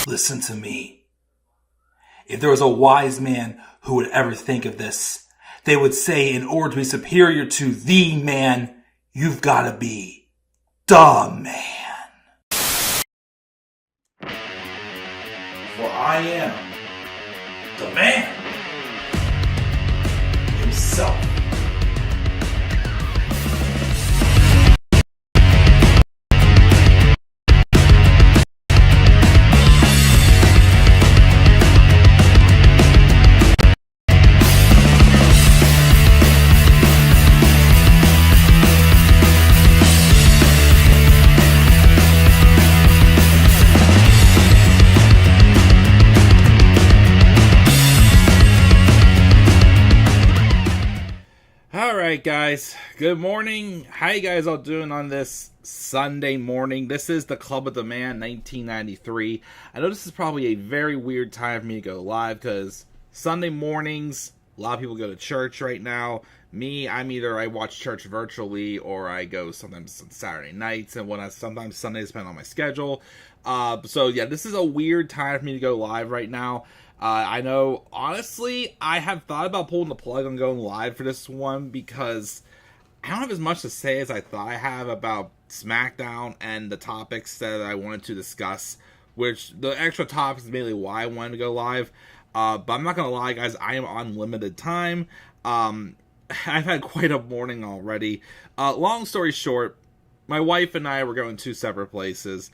Listen to me. If there was a wise man who would ever think of this, they would say in order to be superior to the man, you've got to be the man. For I am the man himself. Alright guys, good morning. How you guys all doing on this Sunday morning? This is the Club of the Man 1993. I know this is probably a very weird time for me to go live because Sunday mornings, a lot of people go to church right now. Me, I watch church virtually or I go sometimes on Saturday nights and sometimes Sundays depending on my schedule. So yeah, this is a weird time for me to go live right now. I know, honestly, I have thought about pulling the plug on going live for this one because I don't have as much to say as I thought I have about SmackDown and the topics that I wanted to discuss, which the extra topics is mainly why I wanted to go live. But I'm not going to lie, guys, I am on limited time. I've had quite a morning already. Long story short, my wife and I were going two separate places.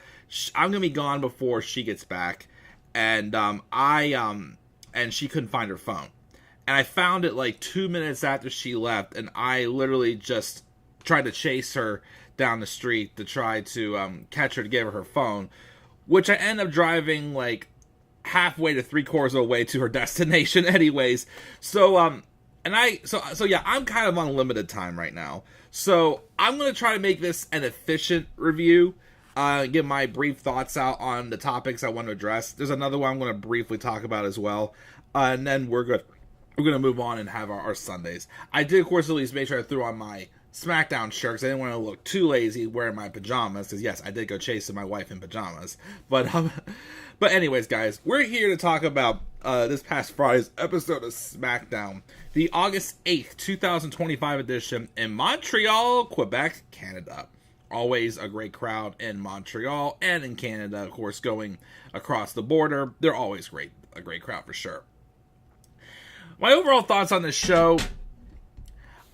I'm going to be gone before she gets back. And and she couldn't find her phone. And I found it like 2 minutes after she left, and I literally just tried to chase her down the street to try to catch her to give her phone, which I ended up driving like halfway to 3/4 of the way to her destination anyways. So yeah, I'm kind of on limited time right now. So I'm going to try to make this an efficient review. Get my brief thoughts out on the topics I want to address. There's another one I'm going to briefly talk about as well. And then we're going to move on and have our Sundays. I did, of course, at least make sure I threw on my SmackDown shirt because I didn't want to look too lazy wearing my pajamas. Because, yes, I did go chasing my wife in pajamas. But anyways, guys, we're here to talk about this past Friday's episode of SmackDown. The August 8th, 2025 edition in Montreal, Quebec, Canada. Always a great crowd in Montreal and in Canada, of course, going across the border. They're always great. A great crowd for sure. My overall thoughts on this show,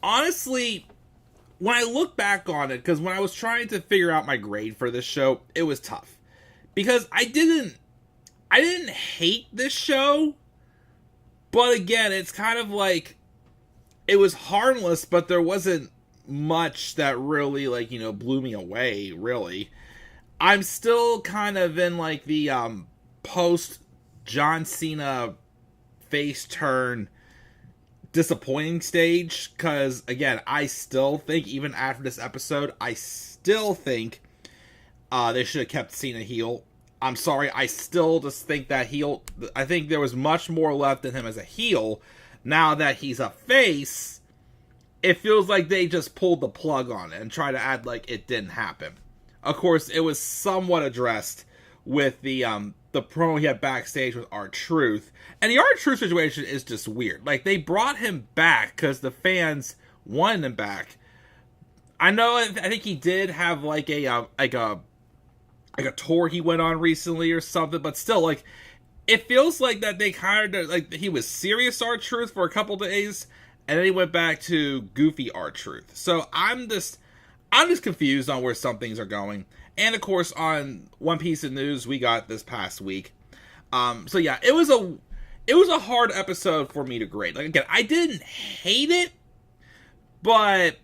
honestly, when I look back on it, because when I was trying to figure out my grade for this show, it was tough. Because I didn't hate this show, but again, it's kind of like, it was harmless, but there wasn't much that really, like, you know, blew me away, really. I'm still kind of in, like, the post John Cena face turn disappointing stage, because, again, I still think, even after this episode, I still think they should have kept Cena heel. I'm sorry, I still just think that heel, I think there was much more left in him as a heel. Now that he's a face, it feels like they just pulled the plug on it and tried to act like it didn't happen. Of course, it was somewhat addressed with the promo he had backstage with R-Truth. And the R-Truth situation is just weird. Like, they brought him back because the fans wanted him back. I think he did have like a tour he went on recently or something, but still, like, it feels like that they kind of, like, he was serious R-Truth for a couple days, and then he went back to goofy R-Truth. So I'm just confused on where some things are going. And of course, on one piece of news we got this past week. So yeah, it was a hard episode for me to grade. Like, again, I didn't hate it, but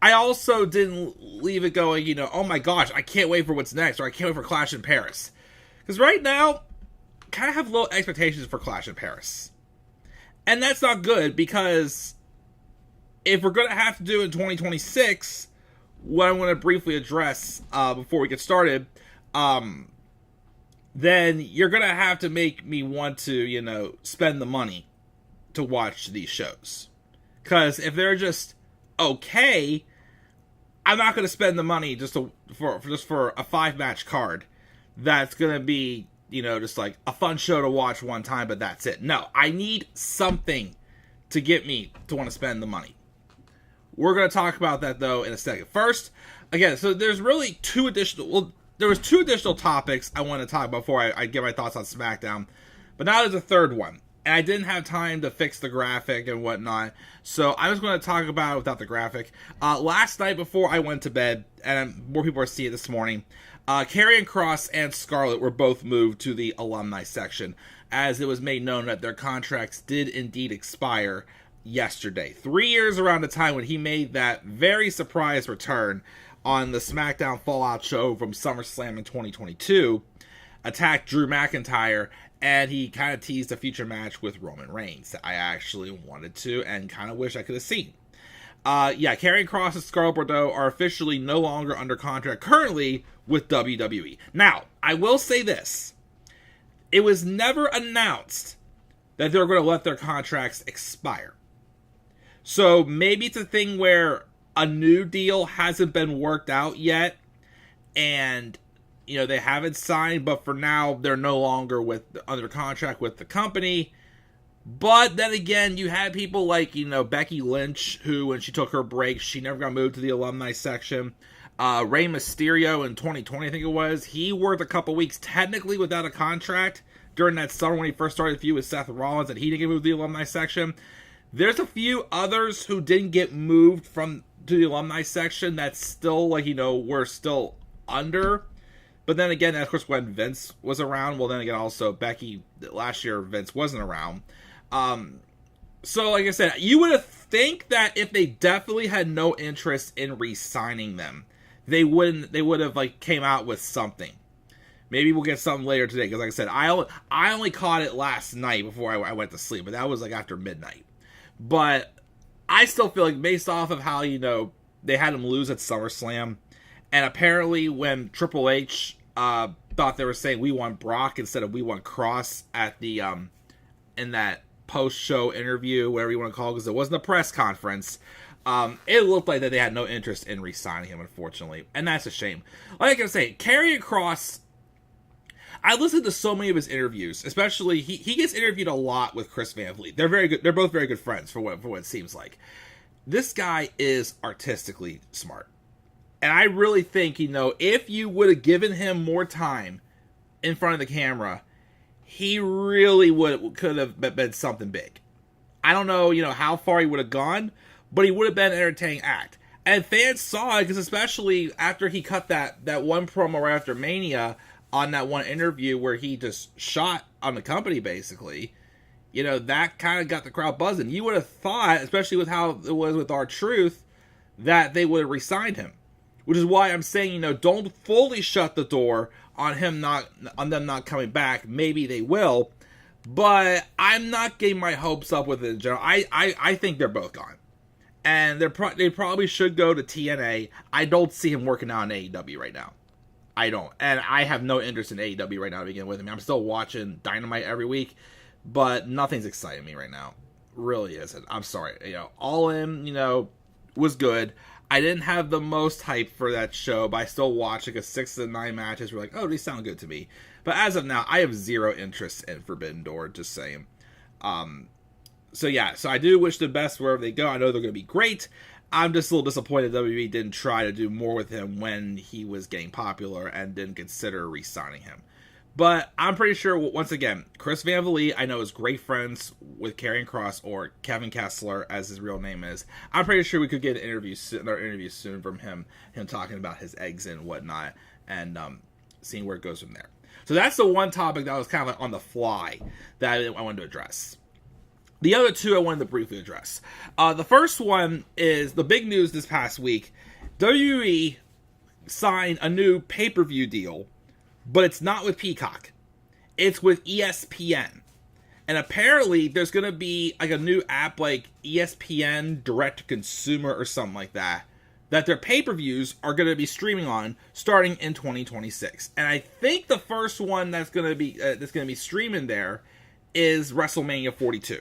I also didn't leave it going, you know, oh my gosh, I can't wait for what's next, or I can't wait for Clash in Paris. Because right now, I kind of have low expectations for Clash in Paris. And that's not good, because if we're going to have to do it in 2026, what I'm going to briefly address before we get started, then you're going to have to make me want to, you know, spend the money to watch these shows. Because if they're just okay, I'm not going to spend the money just for a 5-match card that's going to be just like a fun show to watch one time, but that's it. No, I need something to get me to want to spend the money. We're going to talk about that, though, in a second. First, again, so there's really there was two additional topics I want to talk about before I give my thoughts on SmackDown. But now there's a third one. And I didn't have time to fix the graphic and whatnot. So I'm just going to talk about it without the graphic. Last night before I went to bed, and more people are seeing it this morning, Karrion Kross and Scarlett were both moved to the alumni section, as it was made known that their contracts did indeed expire yesterday. 3 years around the time when he made that very surprise return on the SmackDown Fallout show from SummerSlam in 2022, attacked Drew McIntyre, and he kind of teased a future match with Roman Reigns that I actually wanted to and kind of wish I could have seen. Karrion Kross and Scarlett Bordeaux are officially no longer under contract currently with WWE. Now, I will say this. It was never announced that they were going to let their contracts expire. So maybe it's a thing where a new deal hasn't been worked out yet, and they haven't signed, but for now they're no longer under contract with the company. But then again, you had people like Becky Lynch, who when she took her break, she never got moved to the alumni section. Rey Mysterio in 2020, I think it was, he worked a couple weeks technically without a contract during that summer when he first started the feud with Seth Rollins, and he didn't get moved to the alumni section. There's a few others who didn't get moved to the alumni section that still were still under. But then again, of course, when Vince was around, well, then again, also Becky, last year, Vince wasn't around. So like I said, you would have think that if they definitely had no interest in re-signing them, they would have came out with something. Maybe we'll get something later today, because like I said, I only caught it last night before I went to sleep, but that was after midnight. But I still feel like, based off of how they had him lose at SummerSlam, and apparently when Triple H thought they were saying we want Brock instead of we want Cross at the in that post-show interview, whatever you want to call it, because it wasn't a press conference, it looked like that they had no interest in re-signing him, unfortunately, and that's a shame. Like I say, Karrion Kross, I listened to so many of his interviews, especially he gets interviewed a lot with Chris Van Vliet. They're very good. They're both very good friends for what it seems like. This guy is artistically smart. And I really think, if you would have given him more time in front of the camera, he really could have been something big. I don't know, how far he would have gone, but he would have been an entertaining act. And fans saw it, because especially after he cut that one promo right after Mania on that one interview where he just shot on the company, basically, that kind of got the crowd buzzing. You would have thought, especially with how it was with R-Truth, that they would have re-signed him. Which is why I'm saying, don't fully shut the door on them not coming back. Maybe they will, but I'm not getting my hopes up with it in general. I think they're both gone, and they probably should go to TNA. I don't see him working out in AEW right now. I don't, and I have no interest in AEW right now to begin with. I'm still watching Dynamite every week, but nothing's exciting me right now. Really isn't. I'm sorry. All In, was good. I didn't have the most hype for that show, but I still watched 6 to 9 matches. We're like, oh, these sound good to me. But as of now, I have zero interest in Forbidden Door, just saying. So I do wish the best wherever they go. I know they're going to be great. I'm just a little disappointed WWE didn't try to do more with him when he was getting popular and didn't consider re-signing him. But I'm pretty sure, once again, Chris Van Vliet, I know, is great friends with Karrion Kross, or Kevin Kessler, as his real name is. I'm pretty sure we could get another interview soon from him talking about his eggs and whatnot, and seeing where it goes from there. So that's the one topic that was kind of on the fly that I wanted to address. The other two I wanted to briefly address. The first one is the big news this past week. WWE signed a new pay-per-view deal, but it's not with Peacock. It's with ESPN. And apparently there's going to be a new app like ESPN Direct to Consumer or something like that their pay-per-views are going to be streaming on starting in 2026. And I think the first one that's going to be streaming there is WrestleMania 42.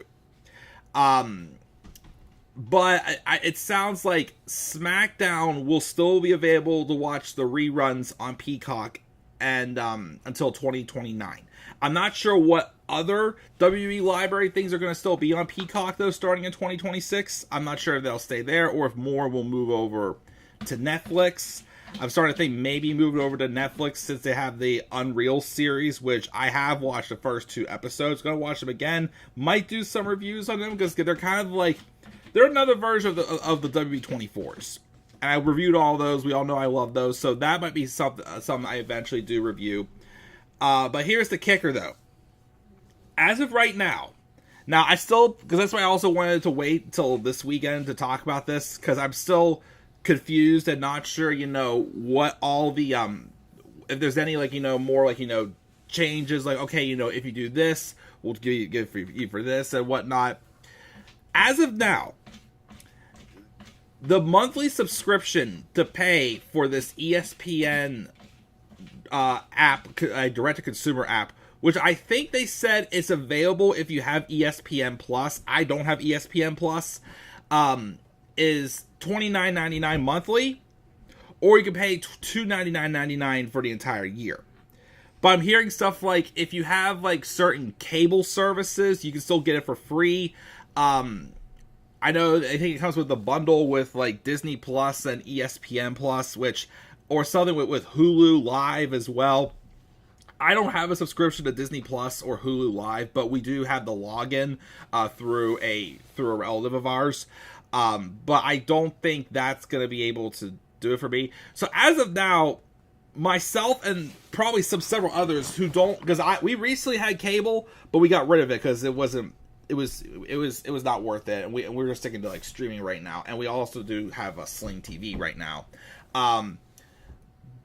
But it sounds like SmackDown will still be available to watch the reruns on Peacock and until 2029. I'm not sure what other WWE library things are going to still be on Peacock, though, starting in 2026. I'm not sure if they'll stay there or if more will move over to Netflix. I'm starting to think maybe moving over to Netflix since they have the Unreal series, which I have watched the first 2 episodes. Going to watch them again. Might do some reviews on them because they're kind of like, they're another version of the WWE 24s. And I reviewed all those. We all know I love those. So that might be something I eventually do review. But here's the kicker, though. As of right now, I still, because that's why I also wanted to wait till this weekend to talk about this, because I'm still confused and not sure, what all the, if there's any, more, changes, okay, if you do this, we'll give you for this and whatnot. As of now, the monthly subscription to pay for this ESPN app, direct-to-consumer app, which I think they said is available if you have ESPN Plus. I don't have ESPN Plus. Is $29.99 monthly, or you can pay $299.99 for the entire year. But I'm hearing stuff like if you have certain cable services, you can still get it for free. I think it comes with a bundle with Disney Plus and ESPN Plus, or something with Hulu Live as well. I don't have a subscription to Disney Plus or Hulu Live, but we do have the login through a relative of ours. But I don't think that's going to be able to do it for me. So as of now, myself and probably several others who don't, because we recently had cable, but we got rid of it because it was not worth it, and we're just sticking to streaming right now. And we also do have a Sling TV right now.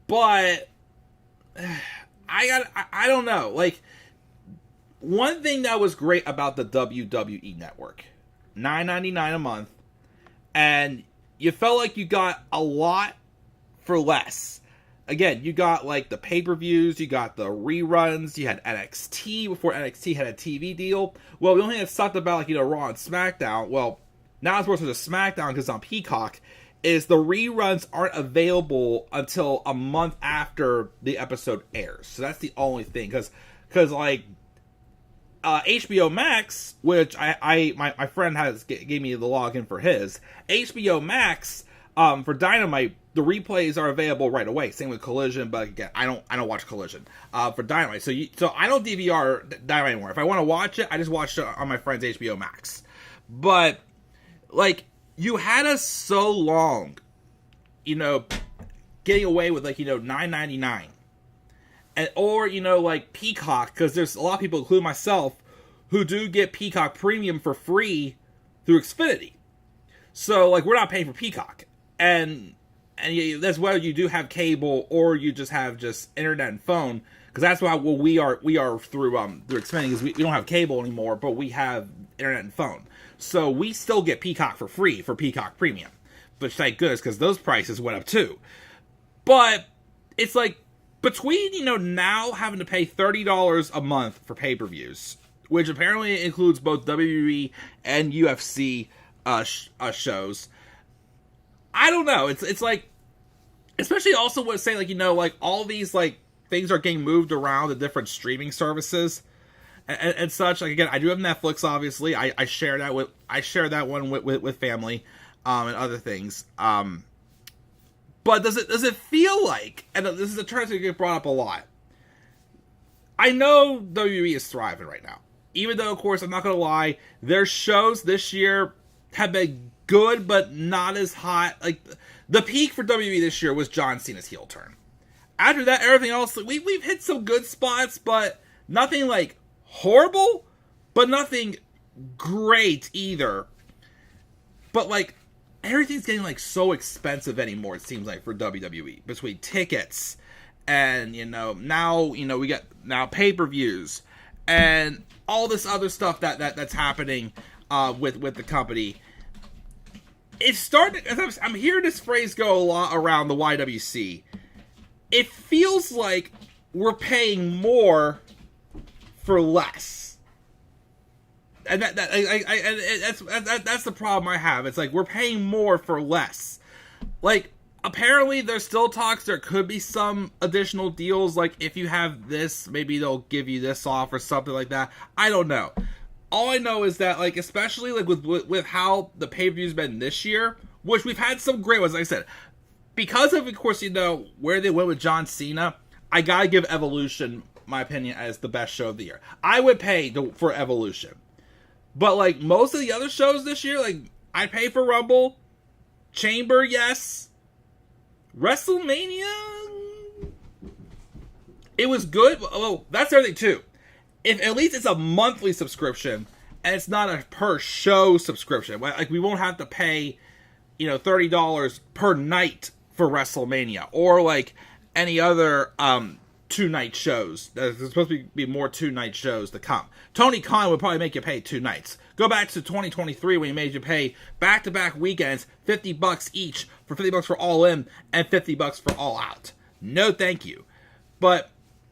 But I don't know. One thing that was great about the WWE Network, $9.99 a month, and you felt like you got a lot for less. Again, you got the pay-per-views, you got the reruns, you had NXT before NXT had a TV deal. Well, the only thing that sucked about Raw and SmackDown, well, now it's worth it to SmackDown because it's on Peacock, is the reruns aren't available until a month after the episode airs. So that's the only thing, because HBO Max, which my friend gave me the login for his, HBO Max for Dynamite, the replays are available right away. Same with Collision, but again, I don't watch Collision for Dynamite. So I don't DVR Dynamite anymore. If I want to watch it, I just watch it on my friend's HBO Max. But you had us so long, getting away with $9.99, and or Peacock, because there's a lot of people, including myself, who do get Peacock Premium for free through Xfinity. So we're not paying for Peacock, and that's whether you do have cable or you just have internet and phone, because that's why we are through Xfinity, because we don't have cable anymore, but we have internet and phone. So we still get Peacock for free for Peacock Premium. But thank goodness, because those prices went up too. But it's between, now having to pay $30 a month for pay-per-views, which apparently includes both WWE and UFC shows. I don't know. It's especially also what saying all these things are getting moved around to different streaming services. And such. Again, I do have Netflix. Obviously, I share that one with family, and other things. But does it feel like? And this is a term that get brought up a lot. I know WWE is thriving right now, even though, of course, I'm not gonna lie, their shows this year have been good, but not as hot. The peak for WWE this year was John Cena's heel turn. After that, everything else we've hit some good spots, but nothing horrible, but nothing great either. But everything's getting so expensive anymore, it seems for WWE, between tickets and now we got pay-per-views and all this other stuff that's happening with the company. It's starting, I'm hearing this phrase go a lot around the YWC. It feels like we're paying more for less, and that's the problem I have. It's we're paying more for less. apparently there's still talks. There could be some additional deals. Like, if you have this, maybe they'll give you this off or something like that. I don't know. All I know is that, like, especially like with how the pay-per-view's been this year, which we've had some great ones, like I said, because of course, where they went with John Cena, I gotta give Evolution, my opinion, as the best show of the year. I would pay for Evolution. But, like, most of the other shows this year, like, I'd pay for Rumble, Chamber, yes. WrestleMania, it was good. Oh, that's everything, too. If at least it's a monthly subscription, and it's not a per-show subscription. Like, we won't have to pay, $30 per night for WrestleMania. Or, like, any other, two-night shows. There's supposed to be more two-night shows to come. Tony Khan would probably make you pay 2 nights. Go back to 2023 when he made you pay back-to-back weekends, $50 each, for $50 for All In and $50 for All Out. No thank you. But,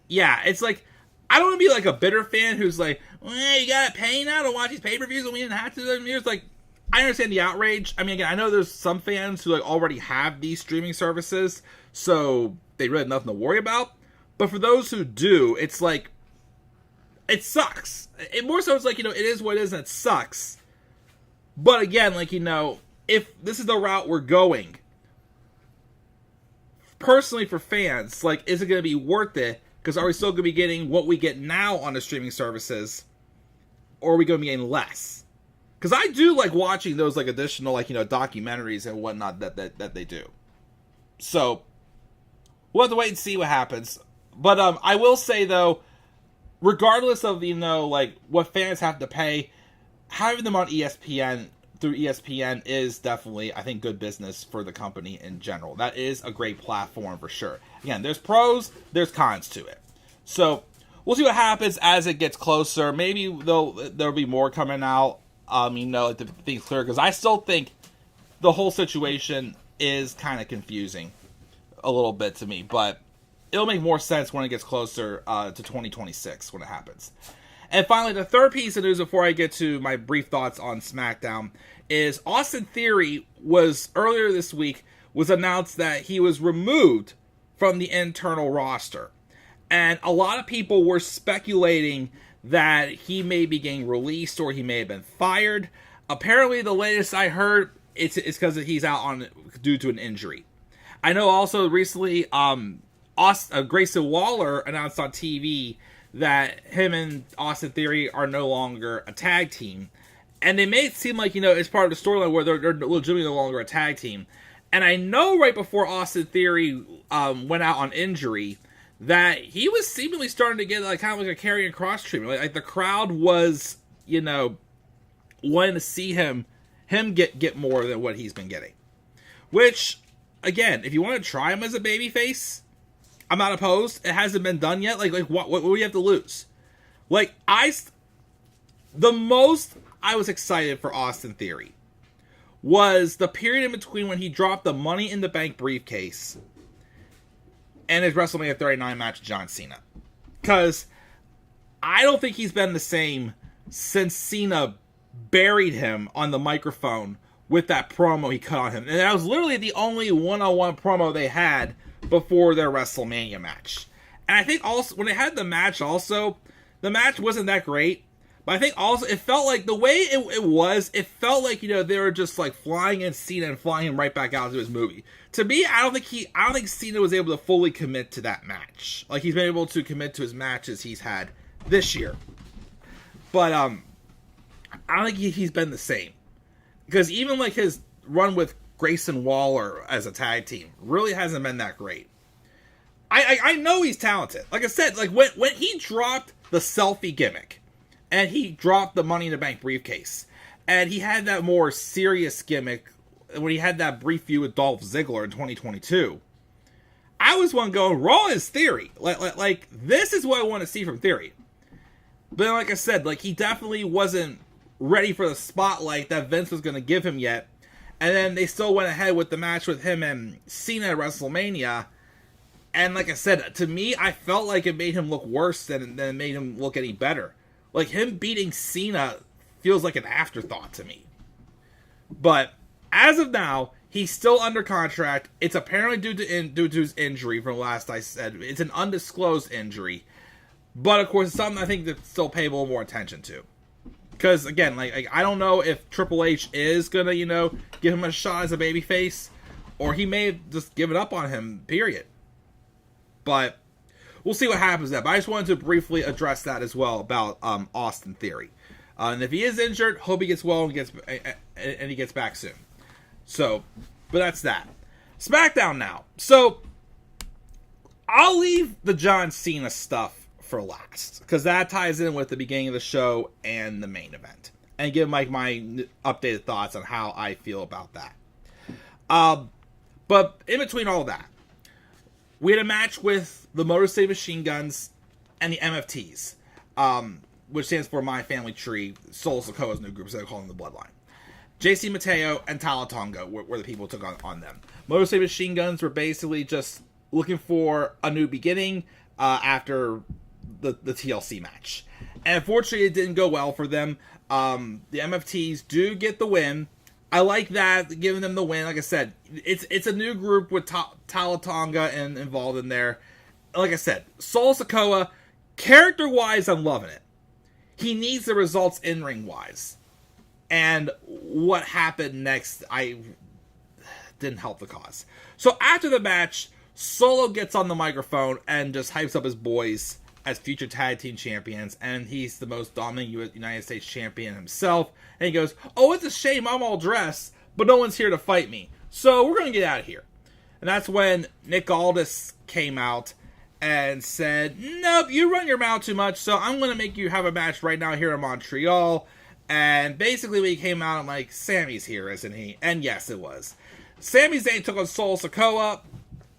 yeah, it's like, I don't want to be like a bitter fan who's like, well, you gotta pay now to watch these pay-per-views and we didn't have to do them. It's like, I understand the outrage. I mean, again, I know there's some fans who like already have these streaming services, so they really have nothing to worry about. But for those who do, it's like, it sucks. It more so it's like, it is what it is and it sucks. But again, like, if this is the route we're going, personally for fans, like, is it going to be worth it? Because are we still going to be getting what we get now on the streaming services? Or are we going to be getting less? Because I do like watching those, like, additional, like, documentaries and whatnot that they do. So, we'll have to wait and see what happens. But I will say, though, regardless of, like, what fans have to pay, having them on ESPN through ESPN is definitely, I think, good business for the company in general. That is a great platform for sure. Again, there's pros, there's cons to it. So, we'll see what happens as it get's closer. Maybe there'll be more coming out, like the things clear, because I still think the whole situation is kind of confusing a little bit to me, but it'll make more sense when it gets closer to 2026 when it happens. And finally, the third piece of news before I get to my brief thoughts on SmackDown is Austin Theory earlier this week was announced that he was removed from the internal roster. And a lot of people were speculating that he may be getting released or he may have been fired. Apparently, the latest I heard, it's because he's out due to an injury. I know also recently, Grayson Waller announced on TV that him and Austin Theory are no longer a tag team. And they made it seem like, it's part of the storyline where they're legitimately no longer a tag team. And I know right before Austin Theory went out on injury that he was seemingly starting to get like kind of like a carrying cross treatment. Like the crowd was, wanting to see him get more than what he's been getting. Which, again, if you want to try him as a babyface, I'm not opposed. It hasn't been done yet. Like what do you have to lose? Like, the most I was excited for Austin Theory was the period in between when he dropped the Money in the Bank briefcase and his WrestleMania 39 match with John Cena. Because I don't think he's been the same since Cena buried him on the microphone with that promo he cut on him. And that was literally the only one-on-one promo they had before their WrestleMania match. And I think also, when they had the match also, the match wasn't that great. But I think also, it felt like, the way it felt like, they were just like flying in Cena and flying him right back out to his movie. To me, I don't think Cena was able to fully commit to that match. Like, he's been able to commit to his matches he's had this year. But, I don't think he's been the same. Because even like his run with Grayson Waller as a tag team really hasn't been that great. I know he's talented. Like I said, like when he dropped the selfie gimmick and he dropped the Money in the Bank briefcase and he had that more serious gimmick when he had that brief feud with Dolph Ziggler in 2022, I was one going, Raw is Theory. Like this is what I want to see from Theory. But like I said, like he definitely wasn't ready for the spotlight that Vince was going to give him yet. And then they still went ahead with the match with him and Cena at WrestleMania. And like I said, to me, I felt like it made him look worse than it made him look any better. Like, him beating Cena feels like an afterthought to me. But as of now, He's still under contract. It's apparently due to his injury from last I said. It's an undisclosed injury. But, of course, it's something I think that's still pay a little more attention to. Because, again, like I don't know if Triple H is going to, give him a shot as a babyface. Or he may have just given up on him, period. But we'll see what happens there. But I just wanted to briefly address that as well about Austin Theory. And if he is injured, hope he gets well and he gets back soon. So, but that's that. SmackDown now. So, I'll leave the John Cena stuff for last, because that ties in with the beginning of the show and the main event, and give my updated thoughts on how I feel about that. But in between all that, we had a match with the Motor City Machine Guns and the MFTs, which stands for My Family Tree, Solo Sikoa's new group, so they call them the Bloodline. JC Mateo and Tala Tonga were the people who took on them. Motor City Machine Guns were basically just looking for a new beginning after the TLC match. And unfortunately, it didn't go well for them. The MFTs do get the win. I like that, giving them the win. Like I said, it's a new group with Tala Tonga involved in there. Like I said, Solo Sikoa, character-wise, I'm loving it. He needs the results in-ring-wise. And what happened next, I didn't help the cause. So after the match, Solo gets on the microphone and just hypes up his boys as future tag team champions, and he's the most dominant United States champion himself. And he goes, "Oh, it's a shame I'm all dressed, but no one's here to fight me. So we're going to get out of here." And that's when Nick Aldis came out and said, "Nope, you run your mouth too much, so I'm going to make you have a match right now here in Montreal." And basically when he came out, I'm like, Sami's here, isn't he? And yes, it was. Sami Zayn took on Solo Sikoa,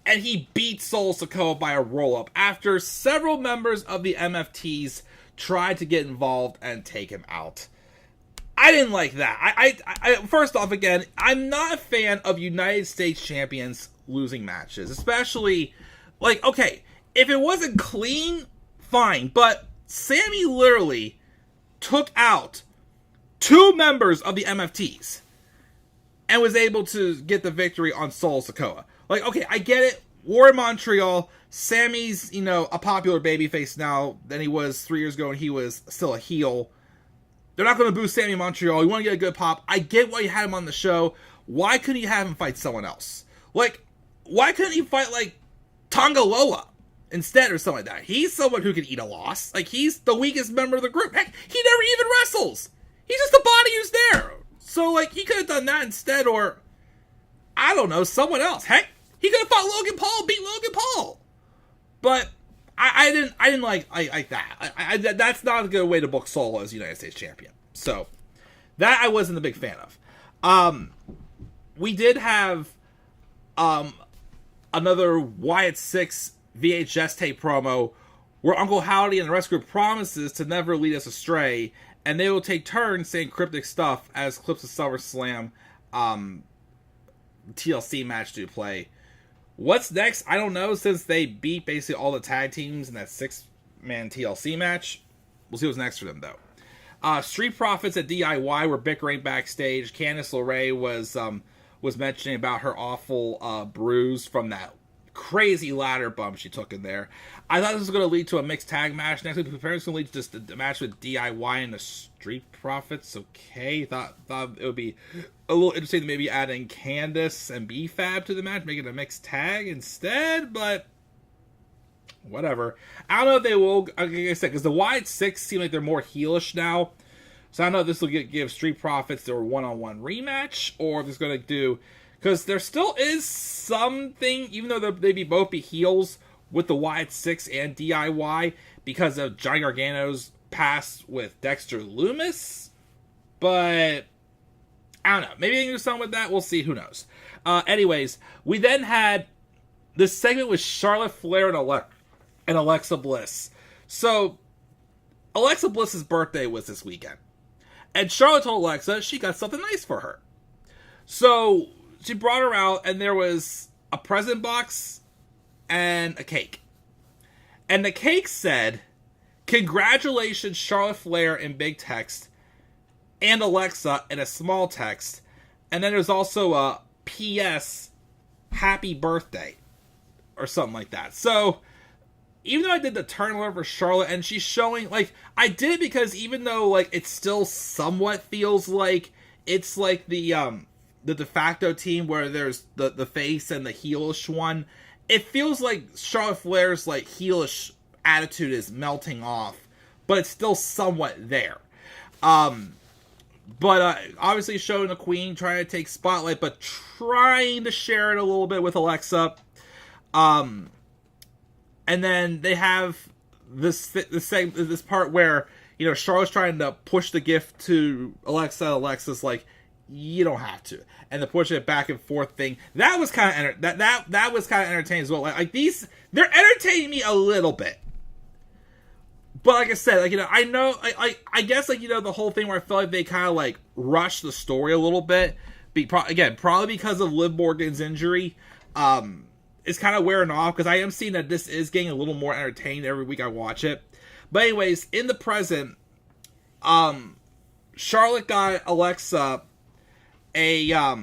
and he beat Solo Sikoa by a roll-up after several members of the MFTs tried to get involved and take him out. I didn't like that. I first off, again, I'm not a fan of United States champions losing matches, especially, like, okay, if it wasn't clean, fine, but Sami literally took out 2 members of the MFTs and was able to get the victory on Solo Sikoa. Like, okay, I get it. War in Montreal. Sami's, a popular babyface now than he was 3 years ago, and he was still a heel. They're not going to boo Sami in Montreal. You want to get a good pop. I get why you had him on the show. Why couldn't you have him fight someone else? Like, why couldn't he fight, like, Tonga Loa instead or something like that? He's someone who can eat a loss. Like, he's the weakest member of the group. Heck, he never even wrestles. He's just a body who's there. So, like, he could have done that instead, or, I don't know, someone else. Heck, he could have fought Logan Paul, beat Logan Paul. But I didn't like that. That's not a good way to book Solo as United States champion. So, that I wasn't a big fan of. We did have another Wyatt 6 VHS tape promo where Uncle Howdy and the rest group promises to never lead us astray, and they will take turns saying cryptic stuff as clips of SummerSlam TLC match do play. What's next? I don't know, since they beat basically all the tag teams in that 6-man TLC match. We'll see what's next for them, though. Street Profits at DIY were bickering backstage. Candice LeRae was mentioning about her awful bruise from that crazy ladder bump she took in there. I thought this was going to lead to a mixed tag match next week. Apparently it's going to lead to just a match with DIY and the Street Profits. Okay, thought it would be a little interesting to maybe adding Candice and B-Fab to the match, making it a mixed tag instead, but whatever. I don't know if they will, like I said, because the Wyatt 6 seem like they're more heelish now. So I don't know if this will give Street Profits their one-on-one rematch, or if it's going to do, because there still is something, even though they both be heels with the Wyatt 6 and DIY, because of Johnny Gargano's past with Dexter Lumis. But I don't know. Maybe they can do something with that. We'll see. Who knows? Anyways, we then had this segment with Charlotte Flair and Alexa Bliss. So, Alexa Bliss's birthday was this weekend. And Charlotte told Alexa she got something nice for her. So, she brought her out, and there was a present box and a cake. And the cake said, "Congratulations, Charlotte Flair," in big text, and Alexa in a small text. And then there's also a P.S. Happy birthday or something like that. So even though I did the turnover for Charlotte and she's showing, like, I did it because even though, like, it still somewhat feels like it's like the de facto team where there's the face and the heelish one, it feels like Charlotte Flair's, like, heelish attitude is melting off, but it's still somewhat there. But obviously showing the Queen, trying to take spotlight, but trying to share it a little bit with Alexa. And then they have this part where, you know, Charlotte's trying to push the gift to Alexa. Alexa's like, you don't have to, and the pushing it back and forth thing, that was kind of that was kind of entertaining as well. Like these, they're entertaining me a little bit. But like I said, like, you know, I know, I guess, like, you know, the whole thing where I feel like they kind of like rushed the story a little bit. Probably because of Liv Morgan's injury. It's kind of wearing off, because I am seeing that this is getting a little more entertaining every week I watch it. But anyways, in the present, Charlotte got Alexa a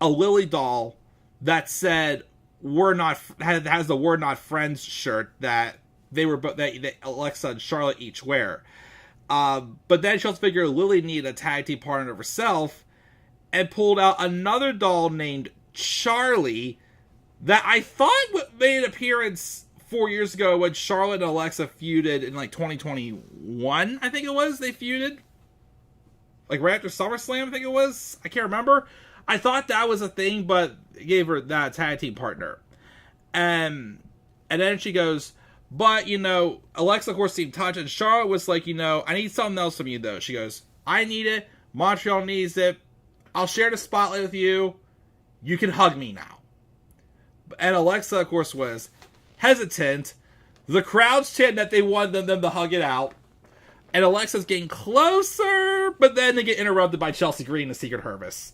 Lily doll that said has the "We're Not Friends" shirt that that Alexa and Charlotte each wear. But then she also figured Lily needed a tag team partner herself, and pulled out another doll named Charlie that I thought made an appearance 4 years ago when Charlotte and Alexa feuded in, like, 2021, I think it was. They feuded, like, right after SummerSlam, I think it was. I can't remember. I thought that was a thing, but it gave her that tag team partner. And then she goes, but, you know, Alexa, of course, seemed touched, and Charlotte was like, you know, I need something else from you, though. She goes, I need it. Montreal needs it. I'll share the spotlight with you. You can hug me now. And Alexa, of course, was hesitant. The crowd's chanting that they wanted them to hug it out. And Alexa's getting closer, but then they get interrupted by Chelsea Green and Secret Hervice.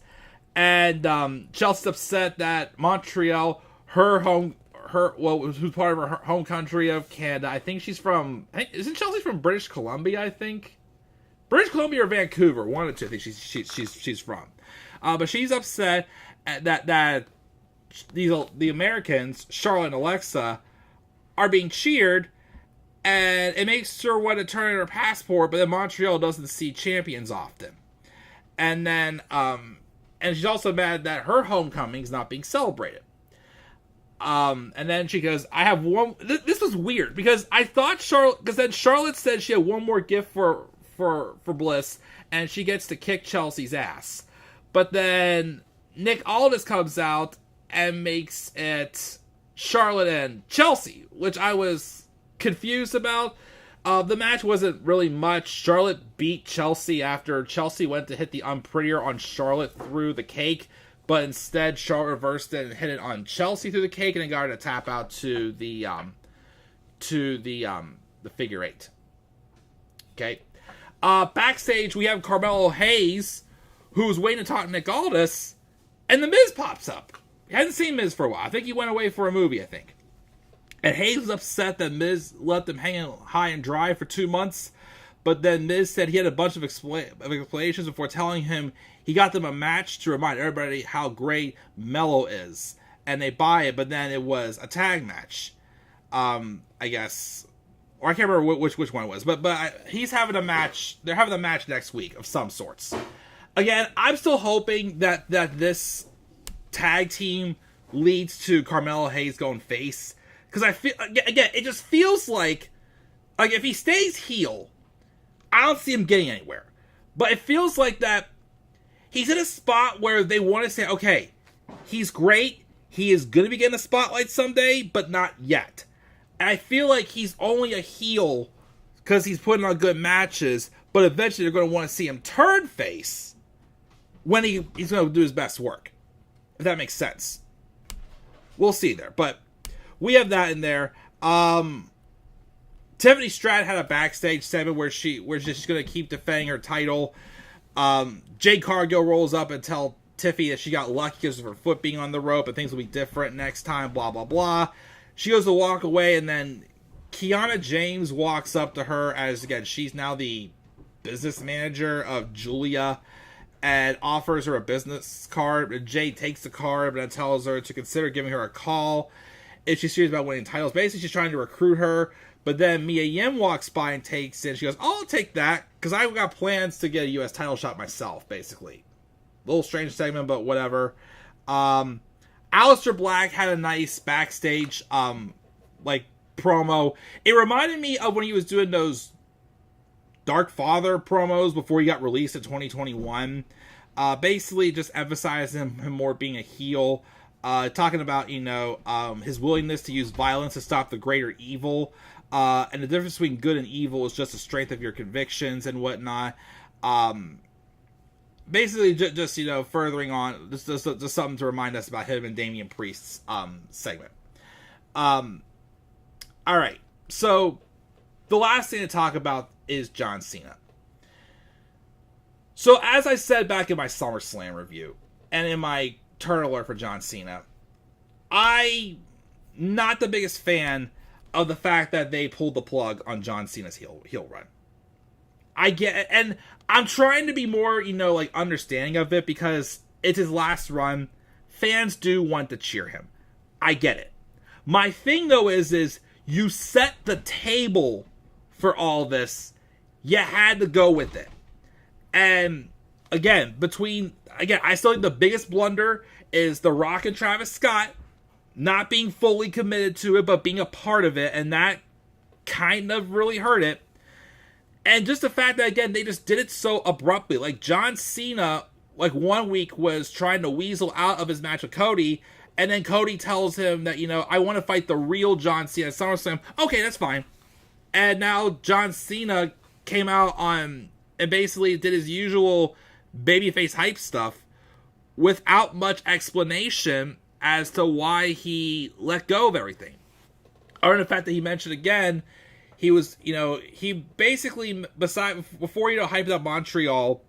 And Chelsea's upset that Montreal, who's part of her home country of Canada. I think she's from, isn't Chelsea from British Columbia, I think? British Columbia or Vancouver, one of the two, I think she's from. But she's upset that the Americans, Charlotte and Alexa, are being cheered, and it makes her want to turn in her passport, but then Montreal doesn't see champions often. And then, and she's also mad that her homecoming is not being celebrated. And then she goes, I have one, this was weird, because I thought because then Charlotte said she had one more gift for Bliss, and she gets to kick Chelsea's ass. But then Nick Aldis comes out and makes it Charlotte and Chelsea, which I was confused about. The match wasn't really much. Charlotte beat Chelsea after Chelsea went to hit the unprettier on Charlotte through the cake, but instead Charlotte reversed it and hit it on Chelsea through the cake, and then got her to tap out to the figure eight. Okay. Backstage we have Carmelo Hayes, who's waiting to talk to Nick Aldis, and The Miz pops up. He hadn't seen Miz for a while. I think he went away for a movie, I think. And Hayes was upset that Miz left him hanging high and dry for 2 months. But then Miz said he had a bunch of explanations before telling him he got them a match to remind everybody how great Melo is. And they buy it, but then it was a tag match. I guess. Or I can't remember which one it was. But he's having a match. They're having a match next week of some sorts. Again, I'm still hoping that this tag team leads to Carmelo Hayes going face, because I feel, again, it just feels like if he stays heel, I don't see him getting anywhere. But it feels like that he's in a spot where they want to say, okay, he's great, he is going to be getting a spotlight someday, but not yet. And I feel like he's only a heel because he's putting on good matches, but eventually they're going to want to see him turn face when he's going to do his best work. If that makes sense. We'll see there. But we have that in there. Tiffany Stratton had a backstage segment where she's just going to keep defending her title. Jade Cargill rolls up and tells Tiffy that she got lucky because of her foot being on the rope and things will be different next time, blah, blah, blah. She goes to walk away, and then Kiana James walks up to her as, again, she's now the business manager of Julia. and offers her a business card. And Jade takes the card and tells her to consider giving her a call if she's serious about winning titles. Basically, she's trying to recruit her. But then Mia Yim walks by and takes it. She goes, "Oh, I'll take that, because I've got plans to get a U.S. title shot myself," basically. A little strange segment, but whatever. Aleister Black had a nice backstage, promo. It reminded me of when he was doing those Dark Father promos before he got released in 2021. Basically, just emphasizing him more being a heel. Talking about, his willingness to use violence to stop the greater evil. And the difference between good and evil is just the strength of your convictions and whatnot. Basically, just furthering on, just something to remind us about him and Damian Priest's segment. All right, so the last thing to talk about is John Cena. So as I said back in my SummerSlam review and in my turn alert for John Cena, I'm not the biggest fan of the fact that they pulled the plug on John Cena's heel run. I get it, and I'm trying to be more, understanding of it because it's his last run. Fans do want to cheer him. I get it. My thing, though, is you set the table for all this. You had to go with it. And, again, I still think the biggest blunder is The Rock and Travis Scott not being fully committed to it, but being a part of it, and that kind of really hurt it. And just the fact that, again, they just did it so abruptly. Like, John Cena, 1 week was trying to weasel out of his match with Cody, and then Cody tells him that, I want to fight the real John Cena at SummerSlam. Okay, that's fine. And now John Cena came out on and basically did his usual babyface hype stuff without much explanation as to why he let go of everything. Or the fact that he mentioned again, he was, he basically, before, hyped up Montreal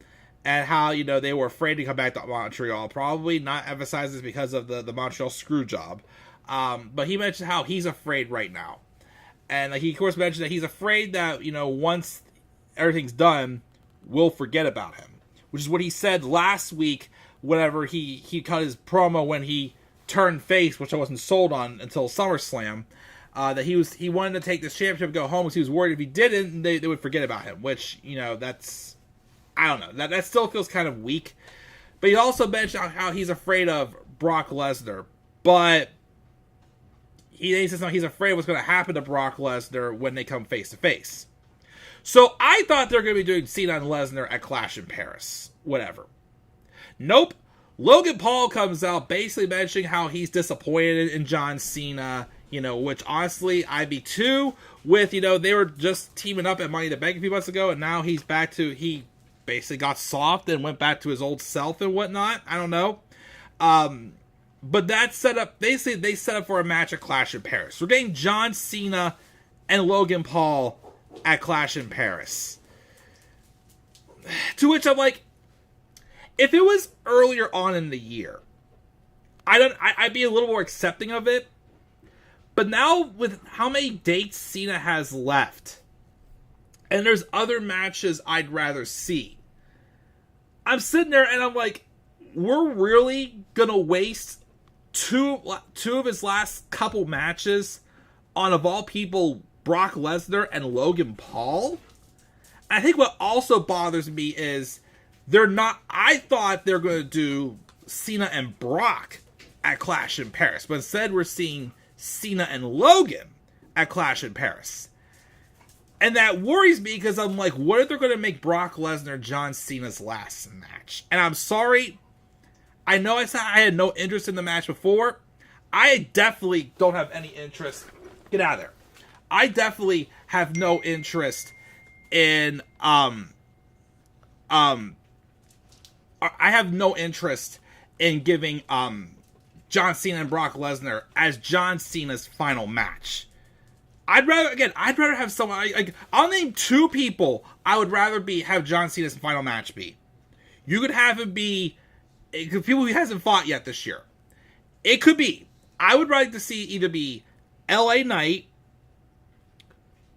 and how, they were afraid to come back to Montreal. Probably not emphasized this because of the Montreal screw job. But he mentioned how he's afraid right now. And he, of course, mentioned that he's afraid that, once everything's done, we'll forget about him. Which is what he said last week whenever he cut his promo when he turned face, which I wasn't sold on until SummerSlam. That he wanted to take this championship and go home because he was worried if he didn't, they would forget about him. Which, that's... I don't know. That still feels kind of weak. But he also mentioned how he's afraid of Brock Lesnar. But he says he's afraid of what's going to happen to Brock Lesnar when they come face to face. So I thought they were going to be doing Cena and Lesnar at Clash in Paris. Whatever. Nope. Logan Paul comes out basically mentioning how he's disappointed in John Cena, which honestly I'd be too, with, they were just teaming up at Money in the Bank a few months ago, and now he's back to, he basically got soft and went back to his old self and whatnot. I don't know. But that set up, basically they set up for a match at Clash in Paris. We're getting John Cena and Logan Paul at Clash in Paris. To which I'm like, if it was earlier on in the year, I'd be a little more accepting of it. But now, with how many dates Cena has left, and there's other matches I'd rather see, I'm sitting there and I'm like, we're really gonna waste two of his last couple matches on, of all people, Brock Lesnar and Logan Paul? I think what also bothers me is I thought they're going to do Cena and Brock at Clash in Paris, but instead we're seeing Cena and Logan at Clash in Paris. And that worries me because I'm like, what if they're going to make Brock Lesnar John Cena's last match? And I'm sorry, I know I said I had no interest in the match before. I definitely don't have any interest. Get out of there. I definitely have no interest in I have no interest in giving John Cena and Brock Lesnar as John Cena's final match. I'd rather have someone, I'll name two people I would rather have John Cena's final match be. You could have it be people he hasn't fought yet this year. It could be, I would like to see either be LA Knight,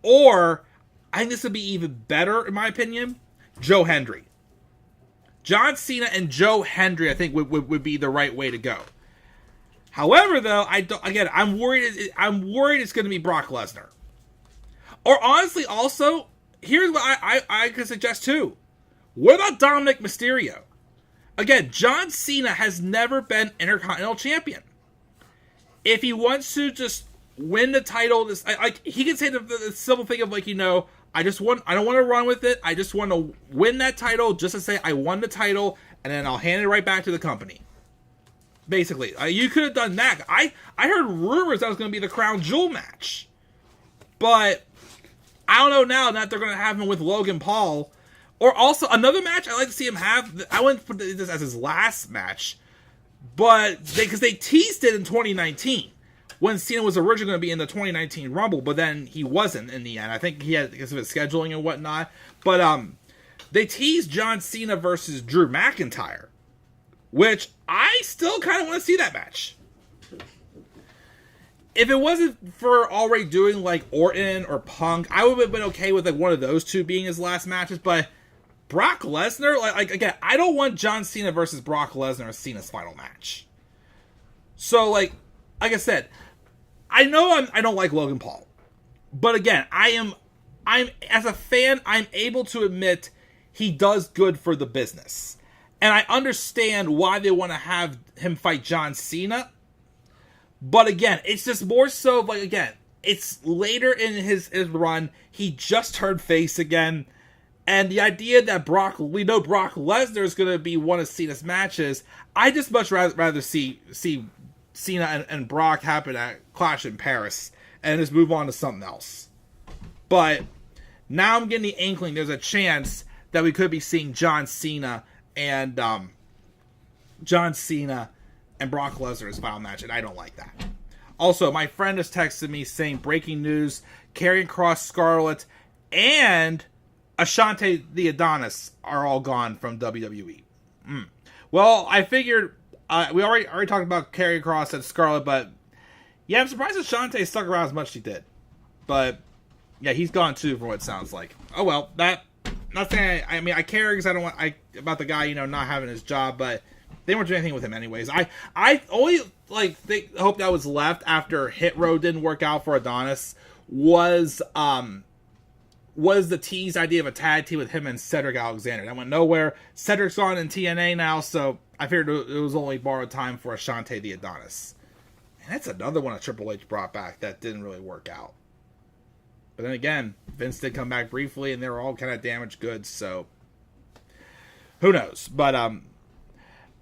or I think this would be even better in my opinion, Joe Hendry. John Cena and Joe Hendry, I think, would be the right way to go. However, though, I'm worried it's going to be Brock Lesnar. Or honestly, also, here's what I could suggest too. What about Dominic Mysterio? Again, John Cena has never been Intercontinental Champion. If he wants to just win the title, he can say the simple thing of I don't want to run with it. I just want to win that title just to say I won the title, and then I'll hand it right back to the company. Basically, you could have done that. I heard rumors that was going to be the Crown Jewel match, but I don't know now that they're going to have him with Logan Paul. Or also, another match I'd like to see him have, I wouldn't put this as his last match, but because they teased it in 2019, when Cena was originally going to be in the 2019 Rumble, but then he wasn't in the end. I think he had, because of his scheduling and whatnot. But they teased John Cena versus Drew McIntyre, which I still kind of want to see that match. If it wasn't for already doing Orton or Punk, I would have been okay with one of those two being his last matches, but Brock Lesnar, again, I don't want John Cena versus Brock Lesnar as Cena's final match. So, like I said, I know I don't like Logan Paul, but again, I'm as a fan, I'm able to admit he does good for the business, and I understand why they want to have him fight John Cena. But again, it's just more so it's later in his run. He just turned face again. And the idea that Brock Lesnar is going to be one of Cena's matches, I just much rather see Cena and Brock happen at Clash in Paris and just move on to something else. But now I'm getting the inkling there's a chance that we could be seeing John Cena and Brock Lesnar's final match, and I don't like that. Also, my friend has texted me saying breaking news: Karrion Kross, Scarlett, and Ashante the Adonis are all gone from WWE. Well, I figured we already talked about Karrion Kross and Scarlett, but yeah, I'm surprised Ashante stuck around as much as he did. But yeah, he's gone too, from what it sounds like. Oh well, not saying I care because I don't want about the guy not having his job, but they weren't doing anything with him anyways. I only hope that was left after Hit Row didn't work out for Adonis was the teased idea of a tag team with him and Cedric Alexander. That went nowhere. Cedric's on in TNA now, so I figured it was only borrowed time for Ashante the Adonis. And that's another one that Triple H brought back that didn't really work out. But then again, Vince did come back briefly, and they were all kind of damaged goods, so who knows? But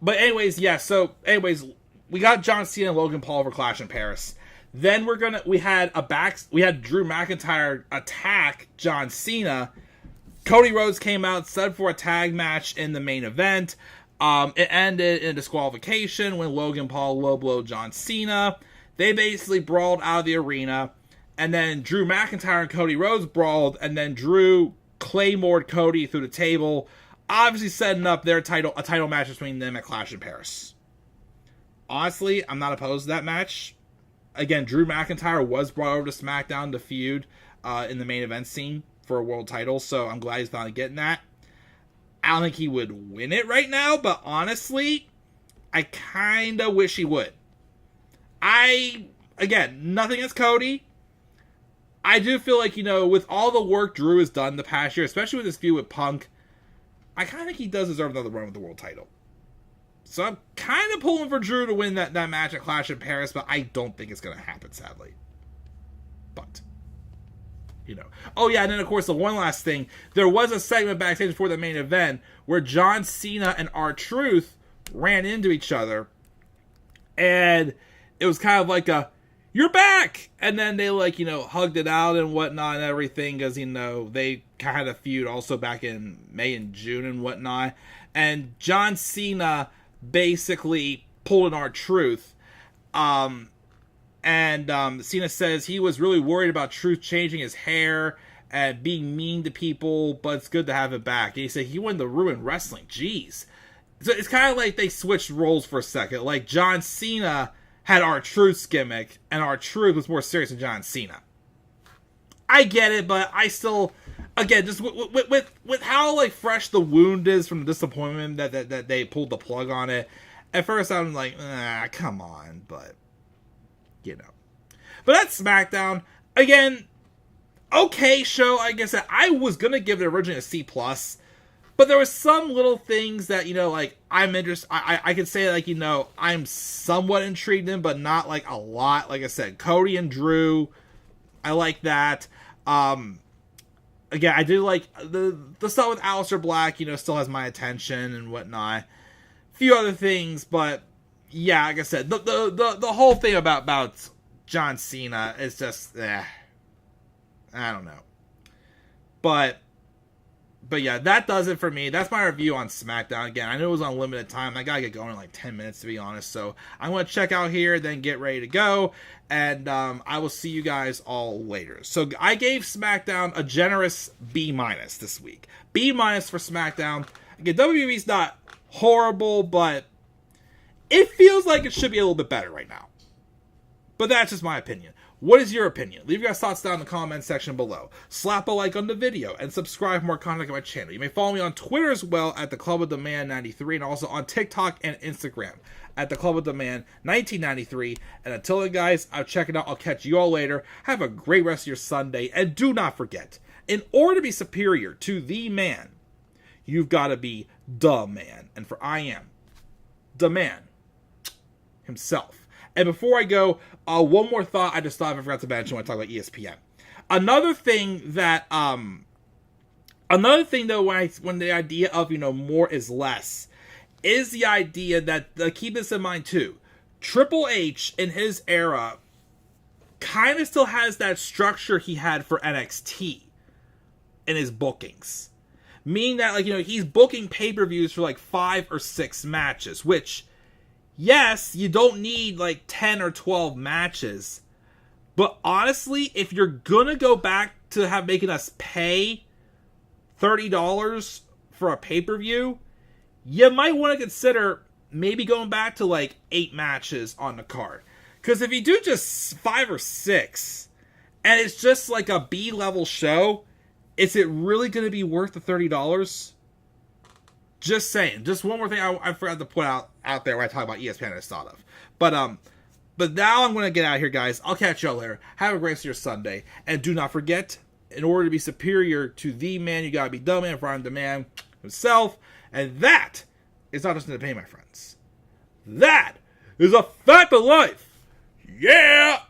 anyways, yeah. So anyways, we got John Cena and Logan Paul for Clash in Paris. Then we had Drew McIntyre attack John Cena. Cody Rhodes came out, set for a tag match in the main event. It ended in disqualification when Logan Paul low-blowed John Cena. They basically brawled out of the arena. And then Drew McIntyre and Cody Rhodes brawled. And then Drew claymored Cody through the table, obviously setting up a title match between them at Clash in Paris. Honestly, I'm not opposed to that match. Again, Drew McIntyre was brought over to SmackDown to feud in the main event scene for a world title, so I'm glad he's finally getting that. I don't think he would win it right now, but honestly, I kind of wish he would. Again, nothing against Cody. I do feel like, with all the work Drew has done the past year, especially with his feud with Punk, I kind of think he does deserve another run with the world title. So I'm kind of pulling for Drew to win that match at Clash in Paris, but I don't think it's going to happen, sadly. But, Oh, yeah, and then, of course, the one last thing. There was a segment backstage before the main event where John Cena and R-Truth ran into each other. And it was kind of like a, "You're back!" And then they, hugged it out and whatnot and everything because, they kind of had a feud also back in May and June and whatnot. And John Cena basically pulled an R-Truth. Cena says he was really worried about Truth changing his hair and being mean to people, but it's good to have it back. And he said he wanted to ruin wrestling. Jeez. So it's kind of like they switched roles for a second. Like John Cena had R-Truth's gimmick, and R-Truth was more serious than John Cena. I get it, but I still again, just with how like fresh the wound is from the disappointment that they pulled the plug on it. At first, I'm like, come on, but you know. But that's SmackDown. Again, okay show. Like I said, I was gonna give it originally a C+, but there were some little things that, you know, like I'm interested. I could say, like, you know, I'm somewhat intrigued in, but not like a lot. Like I said, Cody and Drew, I like that. Again, I do like the stuff with Aleister Black. You know, still has my attention and whatnot. Few other things, but yeah, like I said, the whole thing about John Cena is just, I don't know. But yeah, that does it for me. That's my review on SmackDown. Again, I know it was on limited time. I gotta get going in like 10 minutes, to be honest. So I'm gonna check out here, then get ready to go, and I will see you guys all later. So I gave SmackDown a generous B- this week. B- for SmackDown. Again, WWE's not horrible, but it feels like it should be a little bit better right now. But that's just my opinion. What is your opinion? Leave your thoughts down in the comment section below. Slap a like on the video and subscribe for more content on my channel. You may follow me on Twitter as well at the Club of the Man 93, and also on TikTok and Instagram at the Club of the Man 1993. And until then, guys, I'll check it out. I'll catch you all later. Have a great rest of your Sunday, and do not forget, in order to be superior to the man, you've got to be the man. And for I am the man himself. And before I go, one more thought I just thought I forgot to mention when I talk about ESPN. Another thing though, when the idea of, you know, more is less, is the idea that, keep this in mind too, Triple H in his era kind of still has that structure he had for NXT in his bookings. Meaning that, like, you know, he's booking pay-per-views for like 5 or 6 matches, which, yes, you don't need like 10 or 12 matches. But honestly, if you're gonna go back to making us pay $30 for a pay-per-view, you might want to consider maybe going back to like 8 matches on the card. Because if you do just 5 or 6, and it's just like a B-level show, is it really going to be worth the $30? Just saying. Just one more thing I forgot to put out there when I talk about ESPN I thought of. But now I'm going to get out of here, guys. I'll catch y'all later. Have a great rest of your Sunday. And do not forget, in order to be superior to the man, you got to be the man, for I'm the man himself. And that is not just an opinion, my friends. That is a fact of life. Yeah!